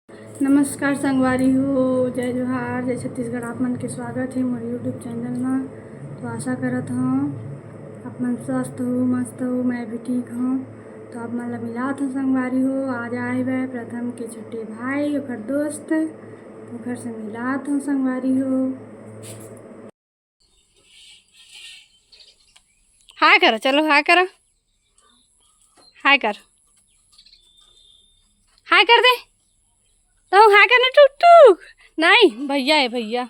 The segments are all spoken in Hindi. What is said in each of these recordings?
नमस्कार संगवारी हो, जय जोहार, जय छत्तीसगढ़। आप मन के स्वागत है मोर यूट्यूब चैनल में। तो आशा करत हूँ आप मन स्वस्थ हो, मस्त हो, मैं भी ठीक हूँ। तो आप मन ला मिलात हूँ संगवारी हो। आज आए हुए प्रथम के छोटे भाई और दोस्त, तो घर से मिलात हूँ संगवारी हो। हाय करो, चलो हाय करो, हाय कर, हाय कर दे। तो हाय करना टुक टुक। नहीं भैया है, भैया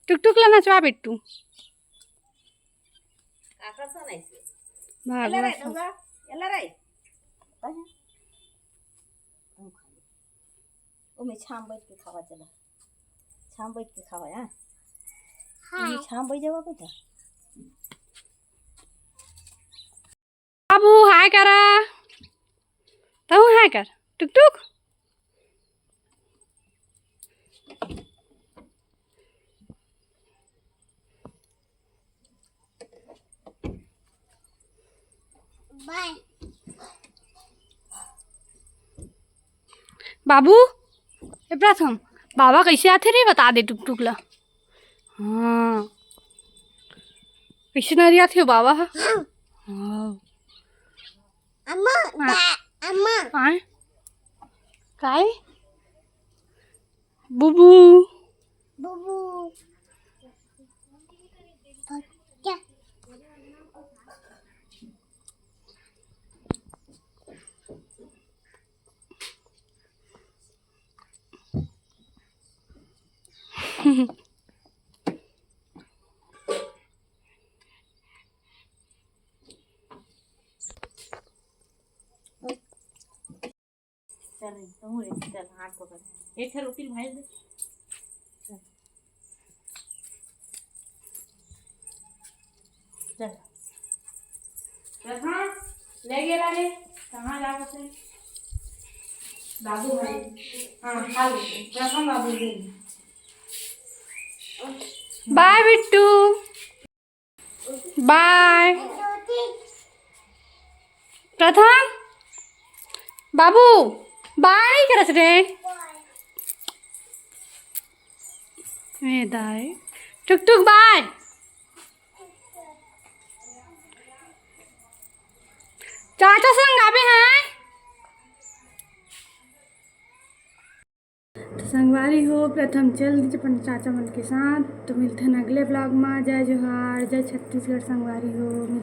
टुक टुक ला नचवा बिट्टू। छाम बैठ के खावा, चला छाम बैठ के खावा। हाँ छाम बैठ जावा बेटा। बाबू हाय करा, तो हाय कर टुक टुक। बाय बाबू ए प्रथम बाबा कैसे आते रे, बता दे टुक टुक ला। हाँ कैसे नहीं आते हो बाबा। हाँ अम्मा अम्मा आए काय बुबू बुबू क्या चल चल हाथ पकड़, एक रोटी भाई दे। चल प्रथम ले गेला रे, कहाँ जा सकते बाबू भाई। हाँ खा ले प्रथम, बाबू दे। बाय बिट्टू, बाय प्रथम। बाबू बाय नहीं करत रे। ए दाई टुक टुक बाय। चाचा संग आवे हैं। तो संगवारी हो प्रथम चल दीजिए अपन चाचा मन के साथ। तो मिलते हैं अगले ब्लॉग में। जय जोहार, जय छत्तीसगढ़ संगवारी हो।